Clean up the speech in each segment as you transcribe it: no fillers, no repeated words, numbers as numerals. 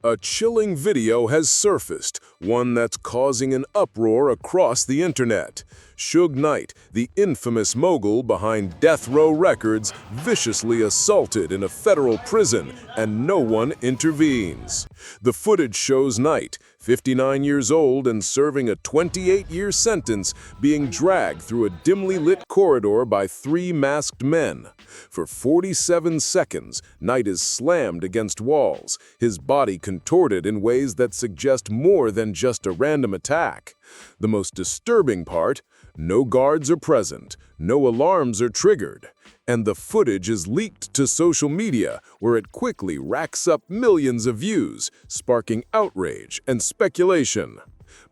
A chilling video has surfaced, one that's causing an uproar across the internet. Suge Knight, the infamous mogul behind Death Row Records, viciously assaulted in a federal prison, and no one intervenes. The footage shows Knight, 59 years old and serving a 28-year sentence, being dragged through a dimly lit corridor by three masked men. For 47 seconds, Knight is slammed against walls, his body contorted in ways that suggest more than just a random attack. The most disturbing part: no guards are present, no alarms are triggered, and the footage is leaked to social media, where it quickly racks up millions of views, sparking outrage and speculation.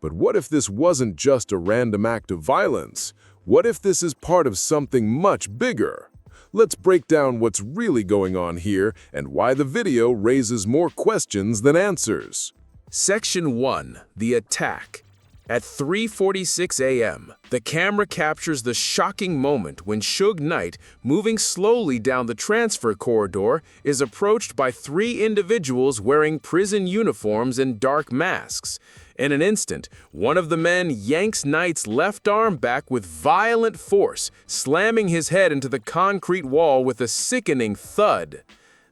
But what if this wasn't just a random act of violence? What if this is part of something much bigger? Let's break down what's really going on here and why the video raises more questions than answers. Section 1. The attack. At 3:46 a.m., the camera captures the shocking moment when Suge Knight, moving slowly down the transfer corridor, is approached by three individuals wearing prison uniforms and dark masks. In an instant, one of the men yanks Knight's left arm back with violent force, slamming his head into the concrete wall with a sickening thud.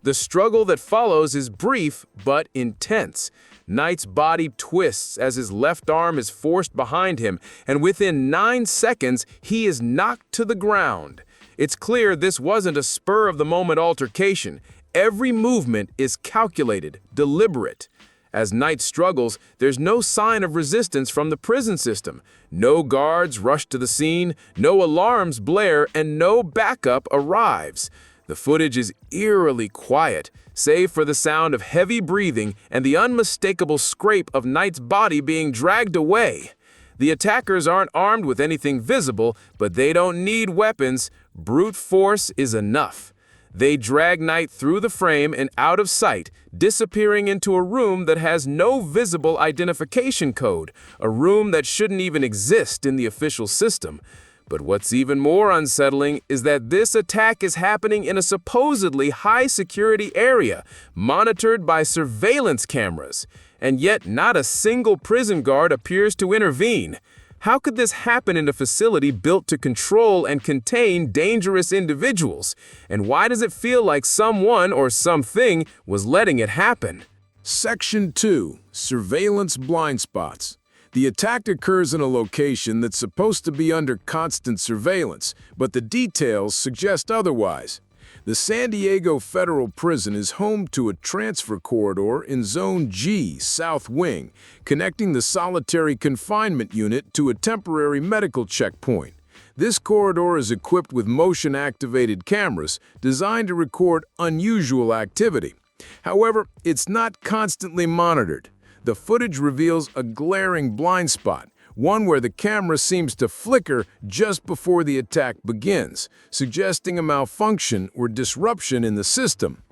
The struggle that follows is brief but intense. Knight's body twists as his left arm is forced behind him, and within 9 seconds, he is knocked to the ground. It's clear this wasn't a spur-of-the-moment altercation. Every movement is calculated, deliberate. As Knight struggles, there's no sign of resistance from the prison system. No guards rush to the scene, no alarms blare, and no backup arrives. The footage is eerily quiet, save for the sound of heavy breathing and the unmistakable scrape of Knight's body being dragged away. The attackers aren't armed with anything visible, but they don't need weapons. Brute force is enough. They drag Knight through the frame and out of sight, disappearing into a room that has no visible identification code, a room that shouldn't even exist in the official system. But what's even more unsettling is that this attack is happening in a supposedly high-security area, monitored by surveillance cameras, and yet not a single prison guard appears to intervene. How could this happen in a facility built to control and contain dangerous individuals? And why does it feel like someone or something was letting it happen? Section 2. Surveillance blind spots. The attack occurs in a location that's supposed to be under constant surveillance, but the details suggest otherwise. The San Diego Federal Prison is home to a transfer corridor in Zone G, South Wing, connecting the solitary confinement unit to a temporary medical checkpoint. This corridor is equipped with motion-activated cameras designed to record unusual activity. However, it's not constantly monitored. The footage reveals a glaring blind spot, one where the camera seems to flicker just before the attack begins, suggesting a malfunction or disruption in the system.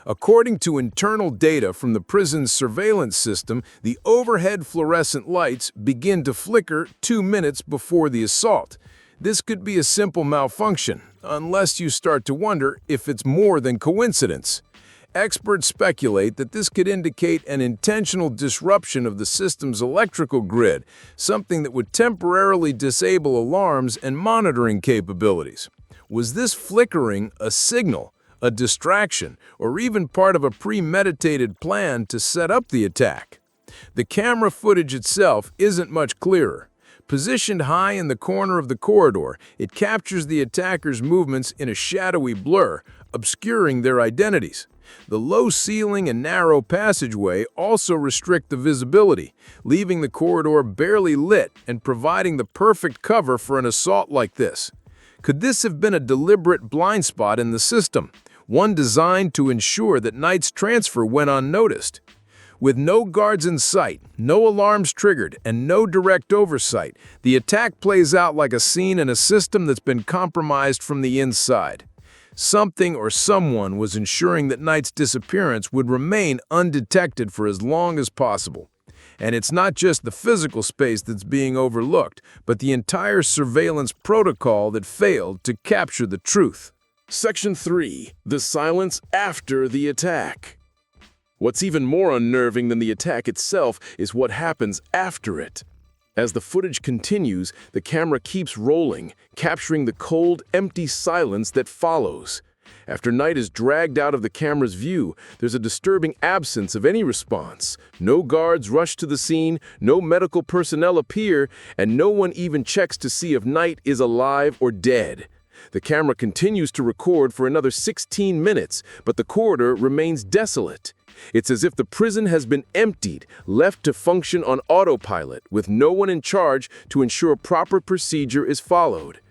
According to internal data from the prison's surveillance system, the overhead fluorescent lights begin to flicker 2 minutes before the assault. This could be a simple malfunction, unless you start to wonder if it's more than coincidence. Experts speculate that this could indicate an intentional disruption of the system's electrical grid, something that would temporarily disable alarms and monitoring capabilities. Was this flickering a signal, a distraction, or even part of a premeditated plan to set up the attack? The camera footage itself isn't much clearer. Positioned high in the corner of the corridor, it captures the attackers' movements in a shadowy blur, obscuring their identities. The low ceiling and narrow passageway also restrict the visibility, leaving the corridor barely lit and providing the perfect cover for an assault like this. Could this have been a deliberate blind spot in the system, one designed to ensure that Knight's transfer went unnoticed? With no guards in sight, no alarms triggered, and no direct oversight, the attack plays out like a scene in a system that's been compromised from the inside. Something or someone was ensuring that Knight's disappearance would remain undetected for as long as possible. And it's not just the physical space that's being overlooked, but the entire surveillance protocol that failed to capture the truth. Section 3. The silence after the attack. What's even more unnerving than the attack itself is what happens after it. As the footage continues, the camera keeps rolling, capturing the cold, empty silence that follows. After Knight is dragged out of the camera's view, there's a disturbing absence of any response. No guards rush to the scene, no medical personnel appear, and no one even checks to see if Knight is alive or dead. The camera continues to record for another 16 minutes, but the corridor remains desolate. It's as if the prison has been emptied, left to function on autopilot, with no one in charge to ensure proper procedure is followed.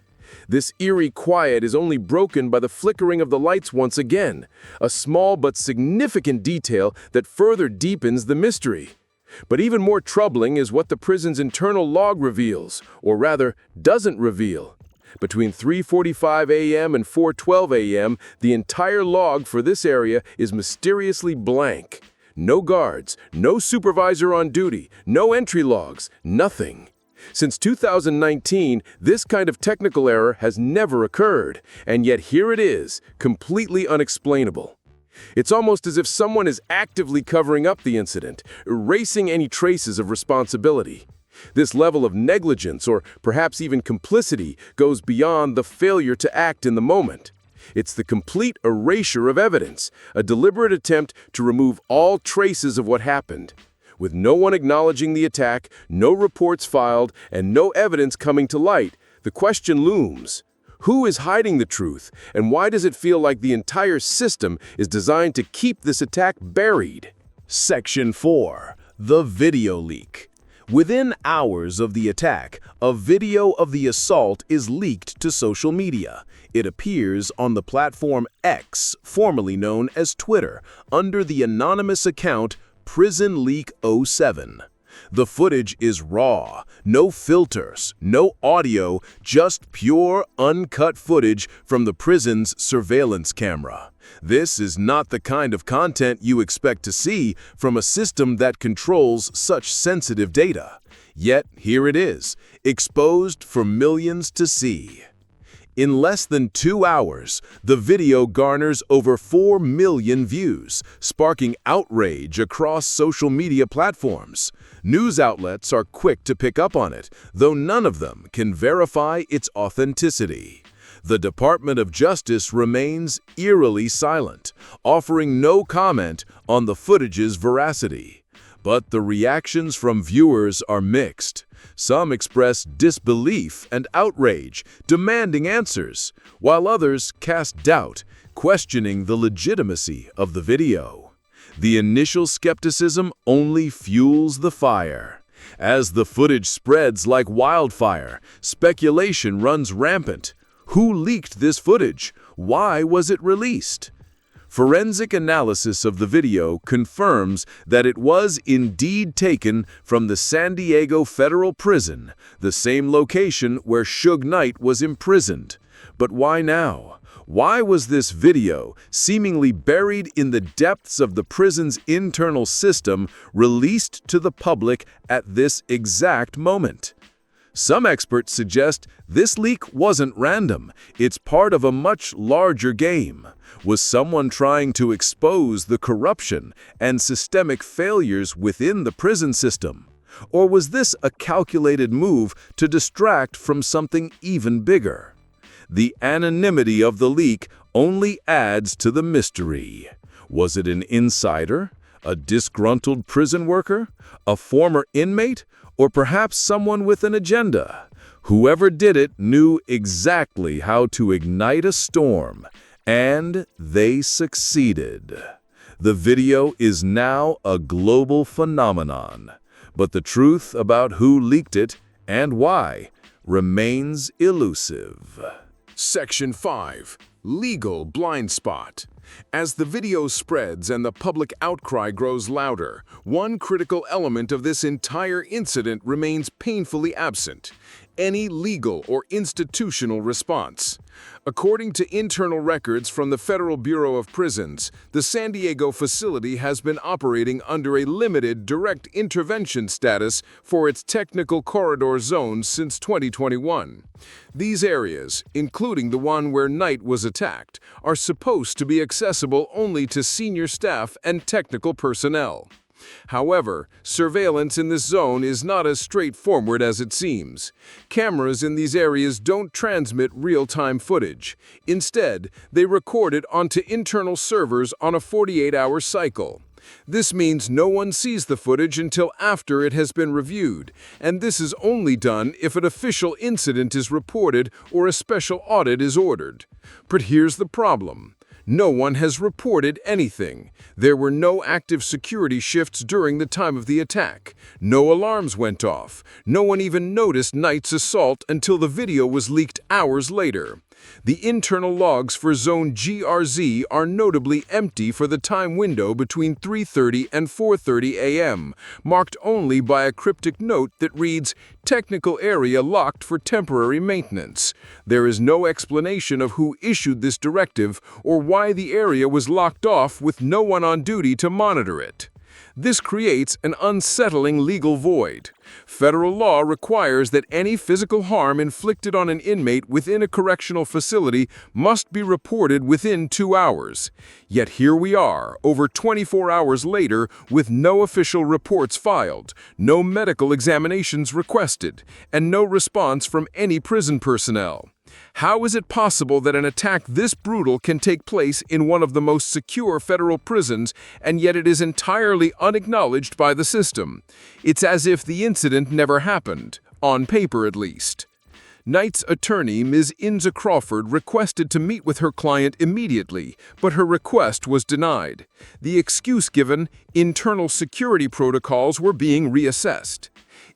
This eerie quiet is only broken by the flickering of the lights once again, a small but significant detail that further deepens the mystery. But even more troubling is what the prison's internal log reveals, or rather, doesn't reveal. Between 3:45 a.m. and 4:12 a.m., the entire log for this area is mysteriously blank. No guards, no supervisor on duty, no entry logs, nothing. Since 2019, this kind of technical error has never occurred, and yet here it is, completely unexplainable. It's almost as if someone is actively covering up the incident, erasing any traces of responsibility. This level of negligence, or perhaps even complicity, goes beyond the failure to act in the moment. It's the complete erasure of evidence, a deliberate attempt to remove all traces of what happened. With no one acknowledging the attack, no reports filed, and no evidence coming to light, the question looms. Who is hiding the truth, and why does it feel like the entire system is designed to keep this attack buried? Section 4. The video leak. Within hours of the attack, a video of the assault is leaked to social media. It appears on the platform X, formerly known as Twitter, under the anonymous account Prison Leak 07. The footage is raw, no filters, no audio, just pure, uncut footage from the prison's surveillance camera. This is not the kind of content you expect to see from a system that controls such sensitive data. Yet here it is, exposed for millions to see. In less than 2 hours, the video garners over 4 million views, sparking outrage across social media platforms. News outlets are quick to pick up on it, though none of them can verify its authenticity. The Department of Justice remains eerily silent, offering no comment on the footage's veracity. But the reactions from viewers are mixed. Some express disbelief and outrage, demanding answers, while others cast doubt, questioning the legitimacy of the video. The initial skepticism only fuels the fire. As the footage spreads like wildfire, speculation runs rampant. Who leaked this footage? Why was it released? Forensic analysis of the video confirms that it was indeed taken from the San Diego Federal Prison, the same location where Suge Knight was imprisoned. But why now? Why was this video, seemingly buried in the depths of the prison's internal system, released to the public at this exact moment? Some experts suggest this leak wasn't random. It's part of a much larger game. Was someone trying to expose the corruption and systemic failures within the prison system? Or was this a calculated move to distract from something even bigger? The anonymity of the leak only adds to the mystery. Was it an insider, a disgruntled prison worker, a former inmate, or perhaps someone with an agenda? Whoever did it knew exactly how to ignite a storm, and they succeeded. The video is now a global phenomenon, but the truth about who leaked it and why remains elusive. Section 5. Legal blind spot. As the video spreads and the public outcry grows louder, one critical element of this entire incident remains painfully absent: any legal or institutional response. According to internal records from the Federal Bureau of Prisons, the San Diego facility has been operating under a limited direct intervention status for its technical corridor zones since 2021. These areas, including the one where Knight was attacked, are supposed to be accessible only to senior staff and technical personnel. However, surveillance in this zone is not as straightforward as it seems. Cameras in these areas don't transmit real-time footage. Instead, they record it onto internal servers on a 48-hour cycle. This means no one sees the footage until after it has been reviewed, and this is only done if an official incident is reported or a special audit is ordered. But here's the problem. No one has reported anything. There were no active security shifts during the time of the attack. No alarms went off. No one even noticed Knight's assault until the video was leaked hours later. The internal logs for Zone GRZ are notably empty for the time window between 3:30 and 4:30 a.m., marked only by a cryptic note that reads, "Technical area locked for temporary maintenance." There is no explanation of who issued this directive or why the area was locked off with no one on duty to monitor it. This creates an unsettling legal void. Federal law requires that any physical harm inflicted on an inmate within a correctional facility must be reported within 2 hours. Yet here we are, over 24 hours later, with no official reports filed, no medical examinations requested, and no response from any prison personnel. How is it possible that an attack this brutal can take place in one of the most secure federal prisons, and yet it is entirely unacknowledged by the system? It's as if the incident never happened, on paper at least. Knight's attorney, Ms. Inza Crawford, requested to meet with her client immediately, but her request was denied. The excuse given, internal security protocols were being reassessed.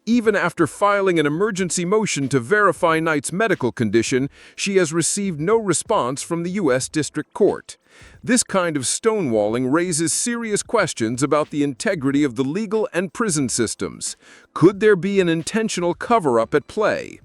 Even after filing an emergency motion to verify Knight's medical condition, she has received no response from the U.S. District Court. This kind of stonewalling raises serious questions about the integrity of the legal and prison systems. Could there be an intentional cover-up at play?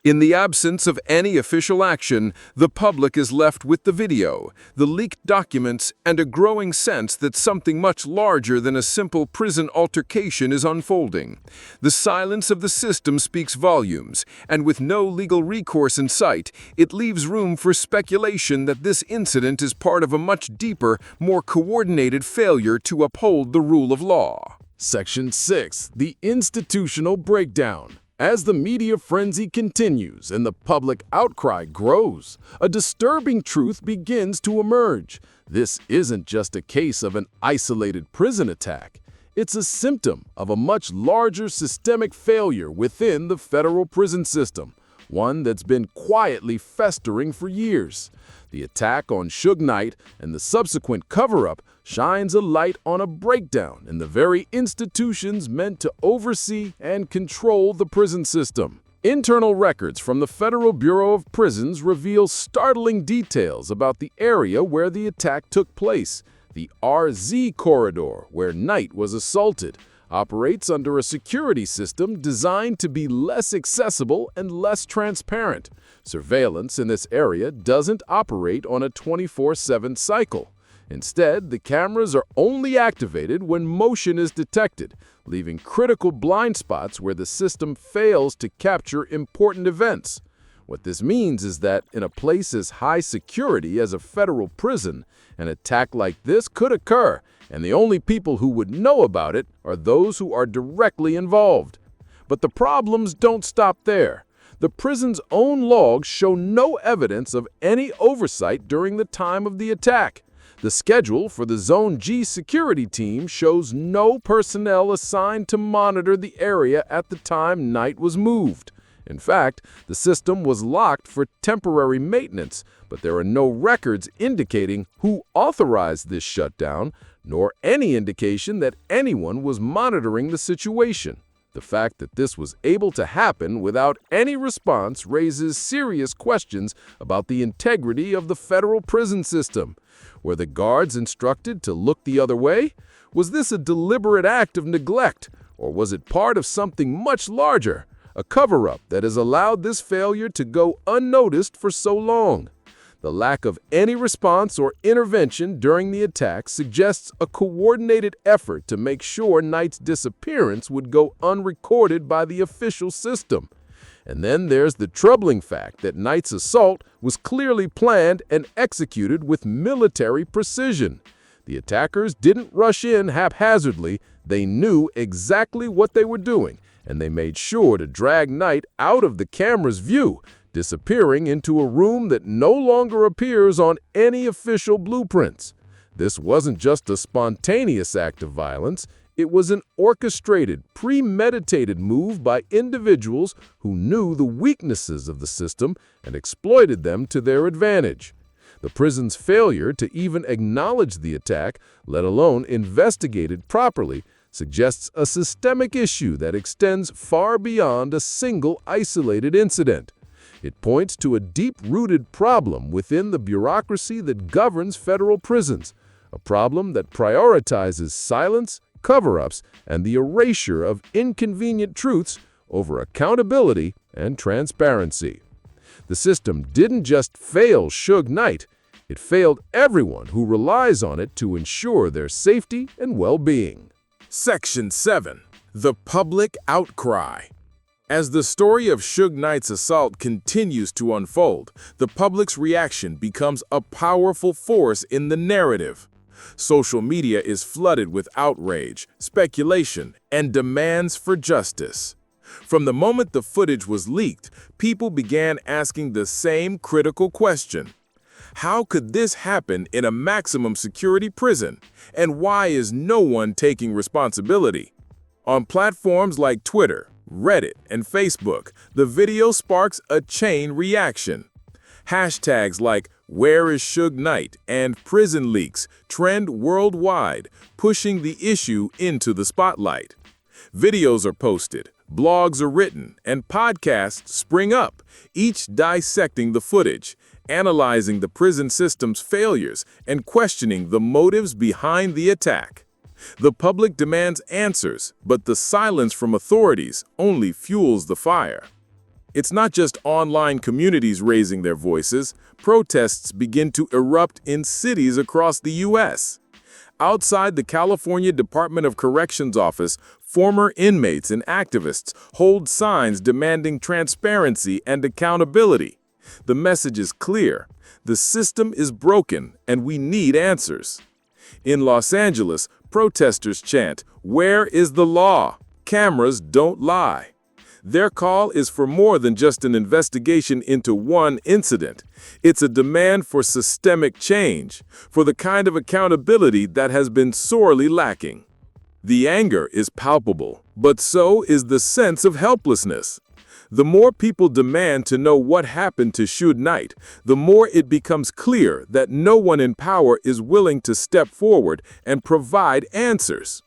In the absence of any official action, the public is left with the video, the leaked documents, and a growing sense that something much larger than a simple prison altercation is unfolding. The silence of the system speaks volumes, and with no legal recourse in sight, it leaves room for speculation that this incident is part of a much deeper, more coordinated failure to uphold the rule of law. Section 6. The institutional breakdown. As the media frenzy continues and the public outcry grows, a disturbing truth begins to emerge. This isn't just a case of an isolated prison attack. It's a symptom of a much larger systemic failure within the federal prison system, one that's been quietly festering for years. The attack on Suge Knight and the subsequent cover-up shines a light on a breakdown in the very institutions meant to oversee and control the prison system. Internal records from the Federal Bureau of Prisons reveal startling details about the area where the attack took place. The RZ corridor, where Knight was assaulted, operates under a security system designed to be less accessible and less transparent. Surveillance in this area doesn't operate on a 24/7 cycle. Instead, the cameras are only activated when motion is detected, leaving critical blind spots where the system fails to capture important events. What this means is that in a place as high security as a federal prison, an attack like this could occur, and the only people who would know about it are those who are directly involved. But the problems don't stop there. The prison's own logs show no evidence of any oversight during the time of the attack. The schedule for the Zone G security team shows no personnel assigned to monitor the area at the time Knight was moved. In fact, the system was locked for temporary maintenance, but there are no records indicating who authorized this shutdown, nor any indication that anyone was monitoring the situation. The fact that this was able to happen without any response raises serious questions about the integrity of the federal prison system. Were the guards instructed to look the other way? Was this a deliberate act of neglect, or was it part of something much larger, a cover-up that has allowed this failure to go unnoticed for so long? The lack of any response or intervention during the attack suggests a coordinated effort to make sure Knight's disappearance would go unrecorded by the official system. And then there's the troubling fact that Knight's assault was clearly planned and executed with military precision. The attackers didn't rush in haphazardly. They knew exactly what they were doing, and they made sure to drag Knight out of the camera's view, disappearing into a room that no longer appears on any official blueprints. This wasn't just a spontaneous act of violence. It was an orchestrated, premeditated move by individuals who knew the weaknesses of the system and exploited them to their advantage. The prison's failure to even acknowledge the attack, let alone investigate it properly, suggests a systemic issue that extends far beyond a single isolated incident. It points to a deep-rooted problem within the bureaucracy that governs federal prisons, a problem that prioritizes silence, cover-ups, and the erasure of inconvenient truths over accountability and transparency. The system didn't just fail Suge Knight, it failed everyone who relies on it to ensure their safety and well-being. Section 7. The Public Outcry. As the story of Suge Knight's assault continues to unfold, the public's reaction becomes a powerful force in the narrative. Social media is flooded with outrage, speculation, and demands for justice. From the moment the footage was leaked, people began asking the same critical question. How could this happen in a maximum security prison? And why is no one taking responsibility? On platforms like Twitter, Reddit, and Facebook, the video sparks a chain reaction. Hashtags like "Where is Suge Knight" and "Prison Leaks" trend worldwide, pushing the issue into the spotlight. Videos are posted, blogs are written, and podcasts spring up, each dissecting the footage, analyzing the prison system's failures, and questioning the motives behind the attack. The public demands answers, but the silence from authorities only fuels the fire. It's not just online communities raising their voices. Protests begin to erupt in cities across the U.S. Outside the California Department of Corrections office, former inmates and activists hold signs demanding transparency and accountability. The message is clear. The system is broken, and we need answers. In Los Angeles, protesters chant, "Where is the law? Cameras don't lie." Their call is for more than just an investigation into one incident. It's a demand for systemic change, for the kind of accountability that has been sorely lacking. The anger is palpable, but so is the sense of helplessness. The more people demand to know what happened to Suge Knight, the more it becomes clear that no one in power is willing to step forward and provide answers.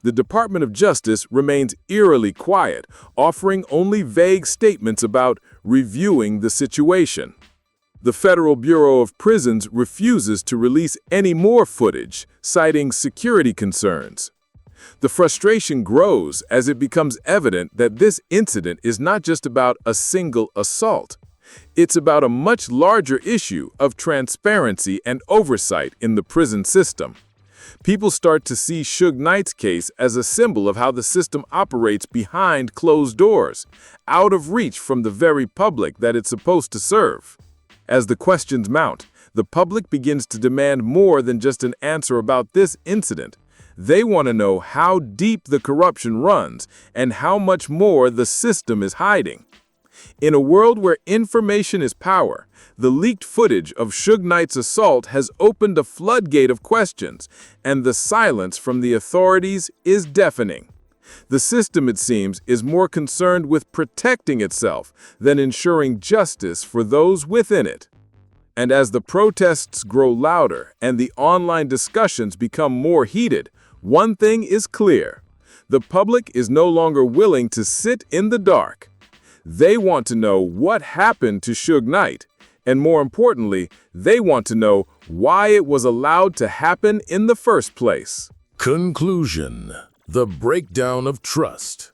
The Department of Justice remains eerily quiet, offering only vague statements about reviewing the situation. The Federal Bureau of Prisons refuses to release any more footage, citing security concerns. The frustration grows as it becomes evident that this incident is not just about a single assault. It's about a much larger issue of transparency and oversight in the prison system. People start to see Suge Knight's case as a symbol of how the system operates behind closed doors, out of reach from the very public that it's supposed to serve. As the questions mount, the public begins to demand more than just an answer about this incident. They want to know how deep the corruption runs and how much more the system is hiding. In a world where information is power, the leaked footage of Suge Knight's assault has opened a floodgate of questions, and the silence from the authorities is deafening. The system, it seems, is more concerned with protecting itself than ensuring justice for those within it. And as the protests grow louder and the online discussions become more heated, one thing is clear. The public is no longer willing to sit in the dark. They want to know what happened to Suge Knight, and more importantly, they want to know why it was allowed to happen in the first place. Conclusion: the breakdown of trust.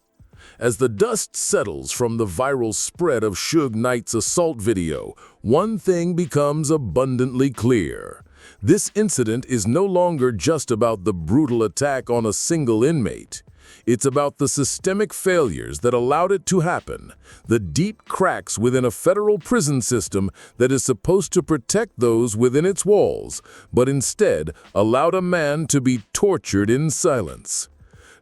As the dust settles from the viral spread of Suge Knight's assault video, one thing becomes abundantly clear. This incident is no longer just about the brutal attack on a single inmate. It's about the systemic failures that allowed it to happen, the deep cracks within a federal prison system that is supposed to protect those within its walls, but instead allowed a man to be tortured in silence.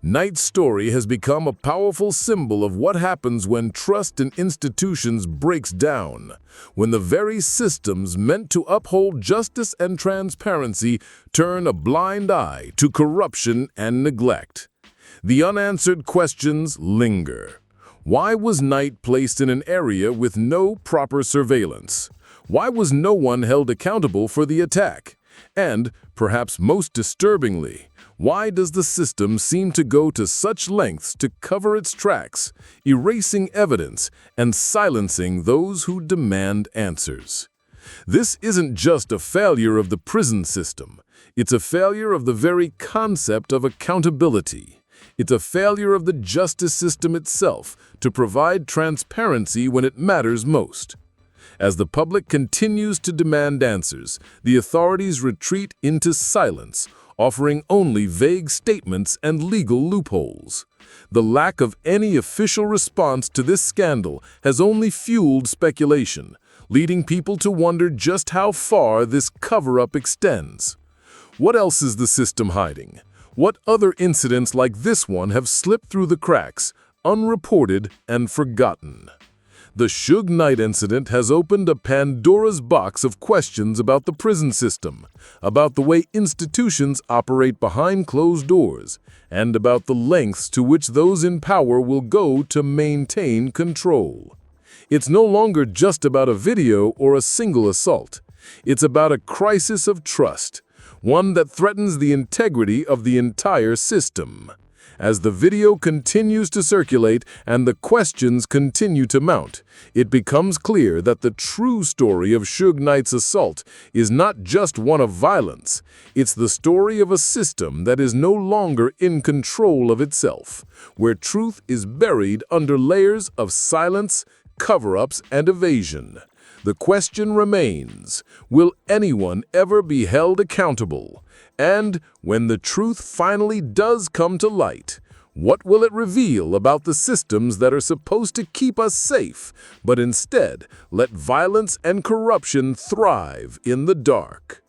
Knight's story has become a powerful symbol of what happens when trust in institutions breaks down, when the very systems meant to uphold justice and transparency turn a blind eye to corruption and neglect. The unanswered questions linger. Why was Knight placed in an area with no proper surveillance? Why was no one held accountable for the attack? And, perhaps most disturbingly, why does the system seem to go to such lengths to cover its tracks, erasing evidence and silencing those who demand answers? This isn't just a failure of the prison system. It's a failure of the very concept of accountability. It's a failure of the justice system itself to provide transparency when it matters most. As the public continues to demand answers, the authorities retreat into silence, offering only vague statements and legal loopholes. The lack of any official response to this scandal has only fueled speculation, leading people to wonder just how far this cover-up extends. What else is the system hiding? What other incidents like this one have slipped through the cracks, unreported and forgotten? The Suge Knight incident has opened a Pandora's box of questions about the prison system, about the way institutions operate behind closed doors, and about the lengths to which those in power will go to maintain control. It's no longer just about a video or a single assault. It's about a crisis of trust, one that threatens the integrity of the entire system. As the video continues to circulate and the questions continue to mount, it becomes clear that the true story of Suge Knight's assault is not just one of violence. It's the story of a system that is no longer in control of itself, where truth is buried under layers of silence, cover-ups, and evasion. The question remains, will anyone ever be held accountable? And when the truth finally does come to light, what will it reveal about the systems that are supposed to keep us safe, but instead let violence and corruption thrive in the dark?